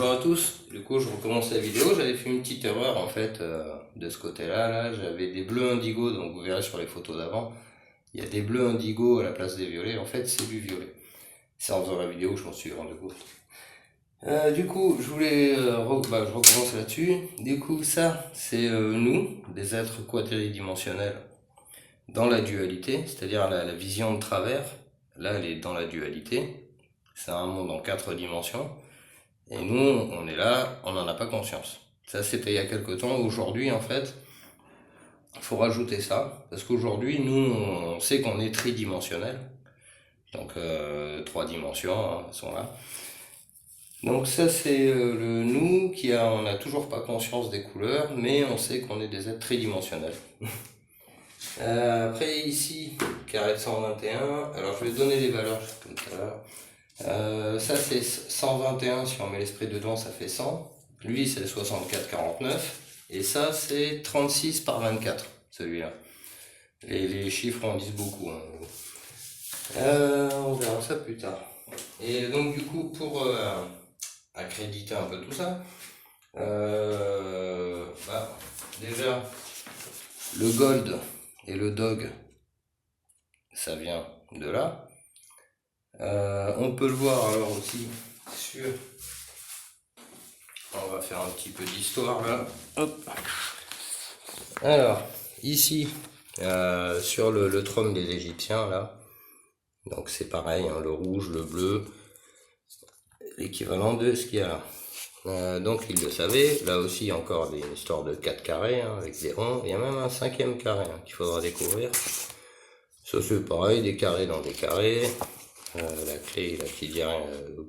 bonjour à tous. Du coup, je recommence la vidéo. J'avais fait une petite erreur en fait de ce côté-là. Là, j'avais des bleus indigo, donc vous verrez sur les photos d'avant, il y a des bleus indigo à la place des violets. En fait, c'est du violet. C'est en faisant la vidéo que je m'en suis rendu compte. Du coup, je voulais, je recommence là-dessus. Du coup, ça, c'est nous, des êtres quadridimensionnels, dans la dualité, c'est-à-dire la vision de travers. Là, elle est dans la dualité. C'est un monde en 4 dimensions. Et nous, on est là, on n'en a pas conscience. Ça, c'était il y a quelque temps. Aujourd'hui, en fait, il faut rajouter ça. Parce qu'aujourd'hui, nous, on sait qu'on est tridimensionnel. Donc, 3 dimensions sont là. Donc ça, c'est le nous on n'a toujours pas conscience des couleurs, mais on sait qu'on est des êtres tridimensionnels. Après, ici, carré de 121. Alors, je vais donner les valeurs comme tout à l'heure. Ça c'est 121, si on met l'esprit dedans ça fait 100. Lui c'est 64,49. Et ça c'est 36 par 24, celui-là. Les chiffres en disent beaucoup. On verra ça plus tard. Et donc du coup pour accréditer un peu tout ça, déjà le gold et le dog, ça vient de là. On peut le voir alors aussi sur... On va faire un petit peu d'histoire là. Hop. Alors, ici, sur le trône des Égyptiens là, donc c'est pareil, hein, le rouge, le bleu, l'équivalent de ce qu'il y a là. Donc ils le savaient, là aussi encore des histoires de 4 carrés hein, avec des ronds, il y a même un 5e carré qu'il faudra découvrir. Ça c'est pareil, des carrés dans des carrés. La clé là qui dit rien,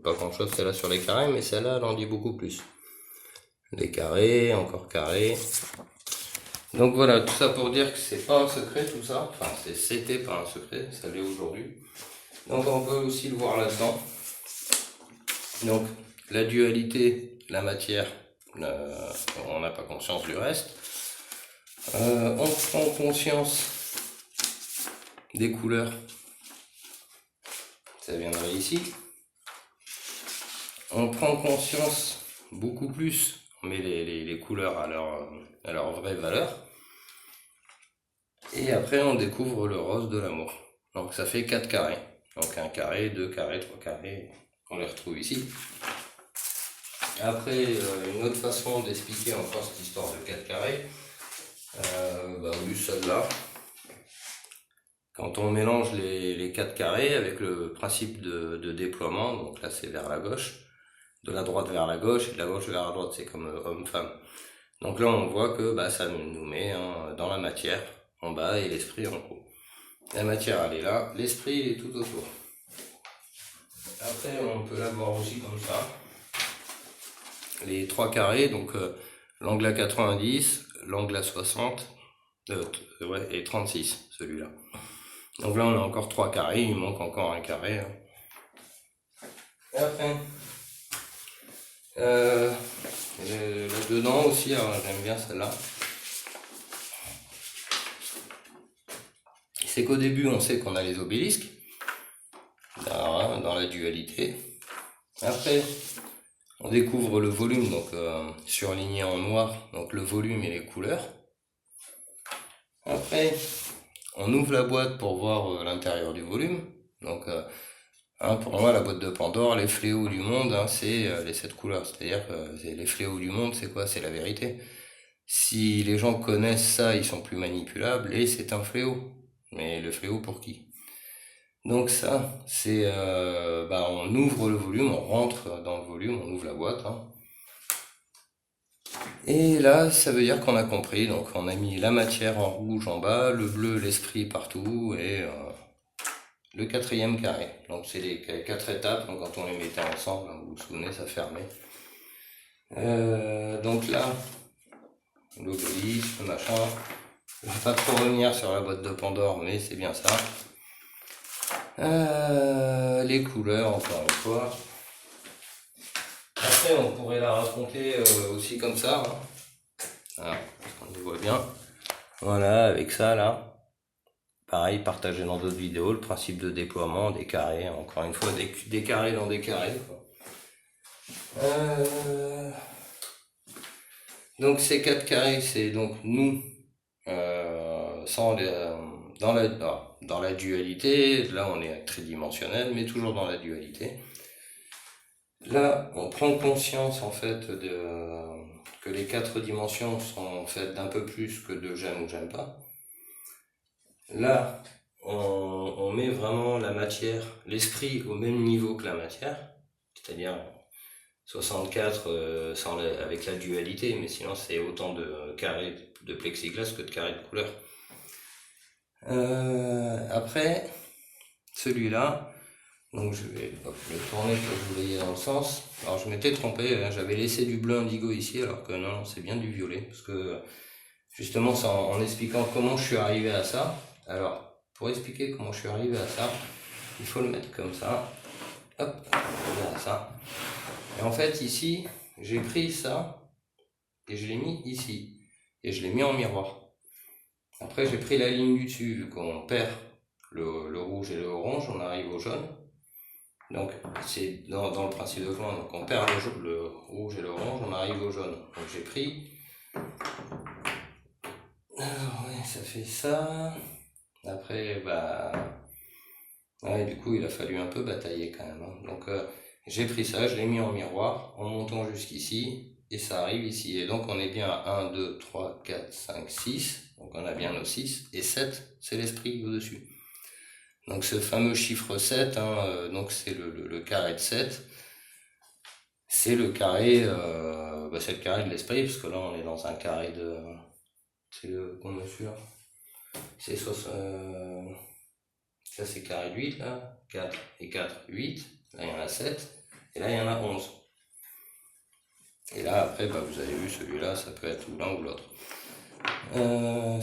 pas grand chose celle-là sur les carrés, mais celle-là elle en dit beaucoup plus. Des carrés, encore carrés. Donc voilà, tout ça pour dire que c'est pas un secret tout ça. Enfin, c'était pas un secret, ça l'est aujourd'hui. Donc on peut aussi le voir là-dedans. Donc la dualité, la matière, on n'a pas conscience du reste. On prend conscience des couleurs. Ça viendrait ici. On prend conscience beaucoup plus, on met les couleurs à leur vraie valeur. Et après on découvre le rose de l'amour. Donc ça fait 4 carrés. Donc 1 carré, 2 carrés, 3 carrés, on les retrouve ici. Après, une autre façon d'expliquer encore cette histoire de 4 carrés, oui celle-là. Quand on mélange les 4 carrés avec le principe de déploiement, donc là c'est vers la gauche, de la droite vers la gauche et de la gauche vers la droite, c'est comme homme-femme. Donc là on voit que ça nous met dans la matière en bas et l'esprit en haut. La matière elle est là, l'esprit est tout autour. Après on peut l'avoir aussi comme ça. Les 3 carrés, donc l'angle à 90, l'angle à 60 et 36 celui-là. Donc là on a encore 3 carrés, il manque encore 1 carré. Après, là-dedans aussi, alors j'aime bien celle-là. C'est qu'au début on sait qu'on a les obélisques, dans la dualité. Après, on découvre le volume, donc surligné en noir, donc le volume et les couleurs. Après, on ouvre la boîte pour voir l'intérieur du volume. Donc, pour moi, la boîte de Pandore, les fléaux du monde, c'est les 7 couleurs. C'est-à-dire que les fléaux du monde, c'est quoi? C'est la vérité. Si les gens connaissent ça, ils sont plus manipulables et c'est un fléau. Mais le fléau pour qui? Donc ça, c'est, on ouvre le volume, on rentre dans le volume, on ouvre la boîte. Et là, ça veut dire qu'on a compris. Donc on a mis la matière en rouge en bas, le bleu, l'esprit partout et le 4e carré. Donc c'est les 4 étapes. Donc quand on les mettait ensemble, vous vous souvenez, ça fermait. Donc là, l'obélisque, le machin. Je vais pas trop revenir sur la boîte de Pandore, mais c'est bien ça. Les couleurs, encore une fois. Après, on pourrait la raconter aussi comme ça. Voilà, on y voit bien. Voilà, avec ça là. Pareil, partagé dans d'autres vidéos, le principe de déploiement, des carrés, encore une fois, des carrés dans des carrés. Euh, donc ces 4 carrés, c'est donc nous, sans dans la dualité. Là, on est tridimensionnel, mais toujours dans la dualité. Là, on prend conscience en fait que les 4 dimensions sont faites d'un peu plus que de j'aime ou j'aime pas. Là, on met vraiment la matière, l'esprit au même niveau que la matière, c'est-à-dire 64 avec la dualité, mais sinon c'est autant de carrés de plexiglas que de carrés de couleur. Après, celui-là, donc je vais le tourner pour que vous voyez dans le sens. Alors je m'étais trompé, hein, j'avais laissé du bleu indigo ici, alors que non, c'est bien du violet, parce que justement c'est en expliquant comment je suis arrivé à ça. Alors, pour expliquer comment je suis arrivé à ça, il faut le mettre comme ça. Hop, voilà ça. Et en fait ici, j'ai pris ça et je l'ai mis ici. Et je l'ai mis en miroir. Après j'ai pris la ligne du dessus, vu qu'on perd le rouge et le orange, on arrive au jaune. Donc c'est dans le principe de Klein, donc on perd le rouge et le orange, on arrive au jaune. Donc j'ai pris. Alors ouais, ça fait ça. Après, bah. Ouais, du coup, il a fallu un peu batailler quand même, hein. Donc, j'ai pris ça, je l'ai mis en miroir, en montant jusqu'ici, et ça arrive ici. Et donc, on est bien à 1, 2, 3, 4, 5, 6. Donc, on a bien nos 6. Et 7, c'est l'esprit au-dessus. Donc, ce fameux chiffre 7, hein, donc c'est le carré de 7. C'est le carré, c'est le carré de l'esprit, parce que là, on est dans un carré de. C'est le qu'on mesure. C'est ça c'est carré de 8 là, 4 et 4, 8, là il y en a 7, et là il y en a 11. Et là après, bah, vous avez vu celui-là, ça peut être ou l'un ou l'autre.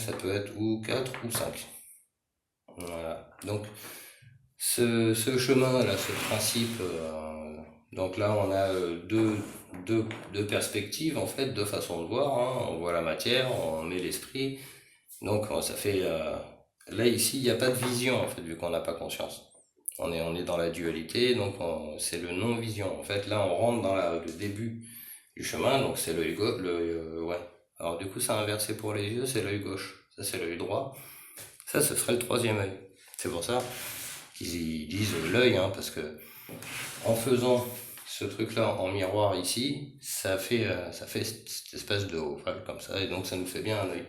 Ça peut être ou 4 ou 5. Voilà. Donc ce chemin là, ce principe, donc là on a deux perspectives en fait, deux façons de voir, hein. On voit la matière, on met l'esprit, donc ça fait... Là, ici, il n'y a pas de vision, en fait, vu qu'on n'a pas conscience. On est dans la dualité, donc c'est le non-vision. En fait, là, on rentre dans le début du chemin, donc c'est l'œil gauche. Ouais. Alors, du coup, c'est inversé pour les yeux, c'est l'œil gauche. Ça, c'est l'œil droit. Ça, ce serait le troisième œil. C'est pour ça qu'ils disent l'œil, hein, parce que en faisant ce truc-là en miroir ici, ça fait cette espèce de ovale comme ça, et donc ça nous fait bien un œil.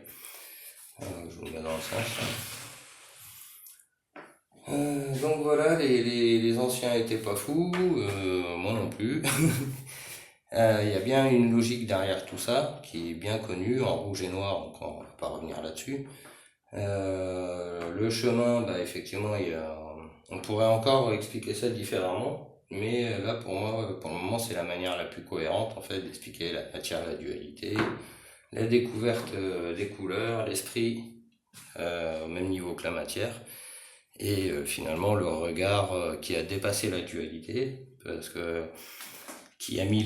Je vous le mets dans le sens. Donc voilà, les anciens étaient pas fous, moi non plus. Il y a bien une logique derrière tout ça, qui est bien connue, en rouge et noir, donc on va pas revenir là-dessus. Le chemin, bah effectivement, on pourrait encore expliquer ça différemment, mais là pour moi, pour le moment, c'est la manière la plus cohérente en fait d'expliquer la matière, la dualité, la découverte des couleurs, l'esprit, au même niveau que la matière. Et finalement le regard qui a dépassé la dualité, parce que il a mis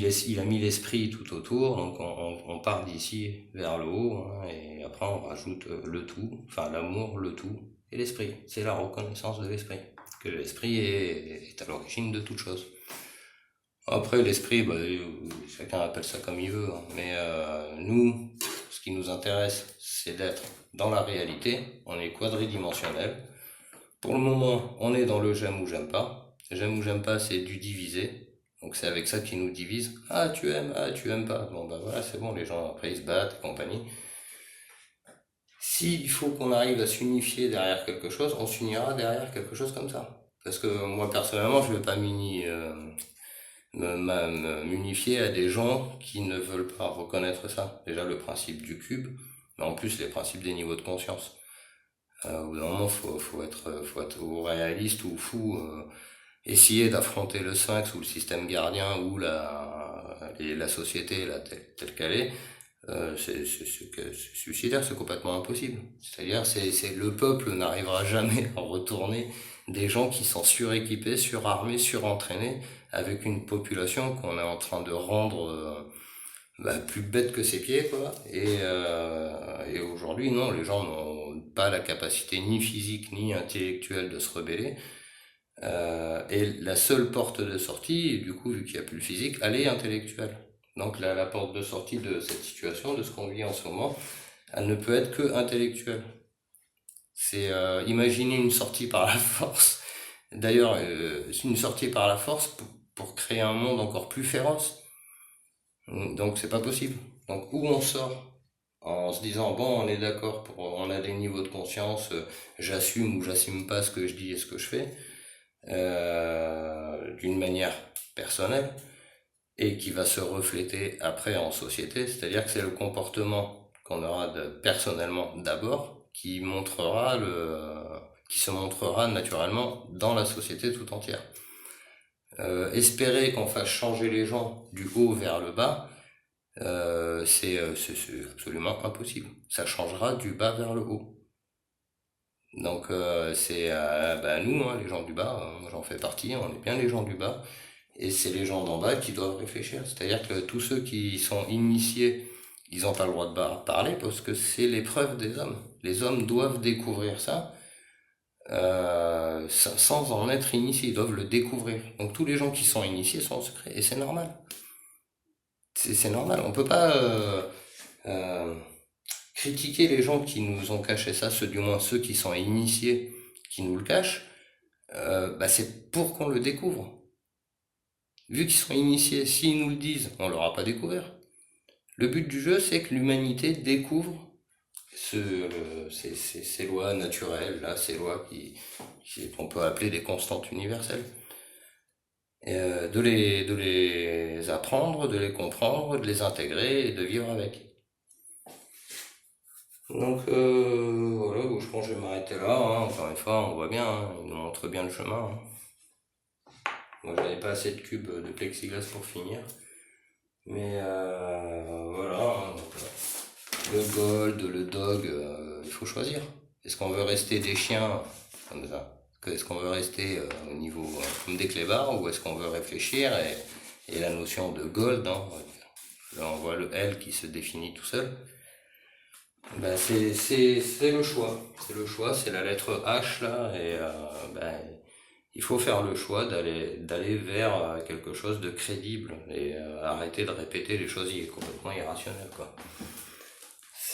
l'esprit tout autour, donc on part d'ici vers le haut, hein, et après on rajoute le tout, enfin l'amour, le tout, et l'esprit. C'est la reconnaissance de l'esprit, que l'esprit est à l'origine de toute chose. Après l'esprit, bah, chacun appelle ça comme il veut, hein, mais nous, ce qui nous intéresse, c'est d'être dans la réalité, on est quadridimensionnel. Pour le moment, on est dans le j'aime ou j'aime pas. J'aime ou j'aime pas, c'est du divisé. Donc c'est avec ça qu'ils nous divisent. Ah, tu aimes pas. Bon, bah voilà, c'est bon, les gens après ils se battent et compagnie. S'il faut qu'on arrive à s'unifier derrière quelque chose, on s'unira derrière quelque chose comme ça. Parce que moi personnellement, je vais pas m'unifier à des gens qui ne veulent pas reconnaître ça. Déjà le principe du cube, mais en plus les principes des niveaux de conscience. Au bout d'un moment, faut être ou réaliste ou fou. Essayer d'affronter le Sphinx ou le système gardien ou la société là, telle qu'elle est, c'est suicidaire, c'est complètement impossible. C'est-à-dire, c'est le peuple n'arrivera jamais à retourner des gens qui sont suréquipés, surarmés, surentraînés, avec une population qu'on est en train de rendre plus bête que ses pieds, quoi. Et aujourd'hui, non, les gens n'ont pas la capacité ni physique ni intellectuelle de se rebeller. Et la seule porte de sortie, du coup, vu qu'il n'y a plus le physique, elle est intellectuelle. Donc la porte de sortie de cette situation, de ce qu'on vit en ce moment, elle ne peut être que intellectuelle. C'est imaginer une sortie par la force. D'ailleurs, une sortie par la force pour créer un monde encore plus féroce. Donc c'est pas possible. Donc où on sort en se disant bon on est d'accord, on a des niveaux de conscience, j'assume ou j'assume pas ce que je dis et ce que je fais d'une manière personnelle et qui va se refléter après en société, c'est-à-dire que c'est le comportement qu'on aura personnellement d'abord qui se montrera naturellement dans la société tout entière. Espérer qu'on fasse changer les gens du haut vers le bas, c'est absolument impossible. Ça changera du bas vers le haut. Donc c'est nous, hein, les gens du bas, moi j'en fais partie, on est bien les gens du bas, et c'est les gens d'en bas qui doivent réfléchir. C'est-à-dire que tous ceux qui sont initiés, ils n'ont pas le droit de parler parce que c'est l'épreuve des hommes. Les hommes doivent découvrir ça sans en être initiés, ils doivent le découvrir. Donc tous les gens qui sont initiés sont en secret, et c'est normal. C'est normal, on peut pas euh, critiquer les gens qui nous ont caché ça, du moins ceux qui sont initiés, qui nous le cachent, c'est pour qu'on le découvre. Vu qu'ils sont initiés, s'ils nous le disent, on l'aura pas découvert. Le but du jeu, c'est que l'humanité découvre ces lois naturelles, là, ces lois qu'on peut appeler des constantes universelles. Et de les apprendre, de les comprendre, de les intégrer et de vivre avec. Donc voilà, je pense que je vais m'arrêter là, hein. Encore une fois, on voit bien, hein, il nous montre bien le chemin, hein. Moi j'avais pas assez de cubes de plexiglas pour finir. Mais voilà, hein, donc, le gold, le dog, il faut choisir. Est-ce qu'on veut rester des chiens comme ça? Est-ce qu'on veut rester au niveau comme des clébards, ou est-ce qu'on veut réfléchir et la notion de gold, hein, là on voit le L qui se définit tout seul. C'est le choix. C'est le choix, c'est la lettre H là, et il faut faire le choix d'aller vers quelque chose de crédible et arrêter de répéter les choses complètement irrationnelles, quoi.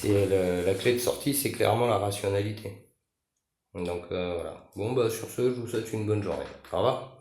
La clé de sortie, c'est clairement la rationalité. Donc voilà. Bon sur ce, je vous souhaite une bonne journée. Au revoir.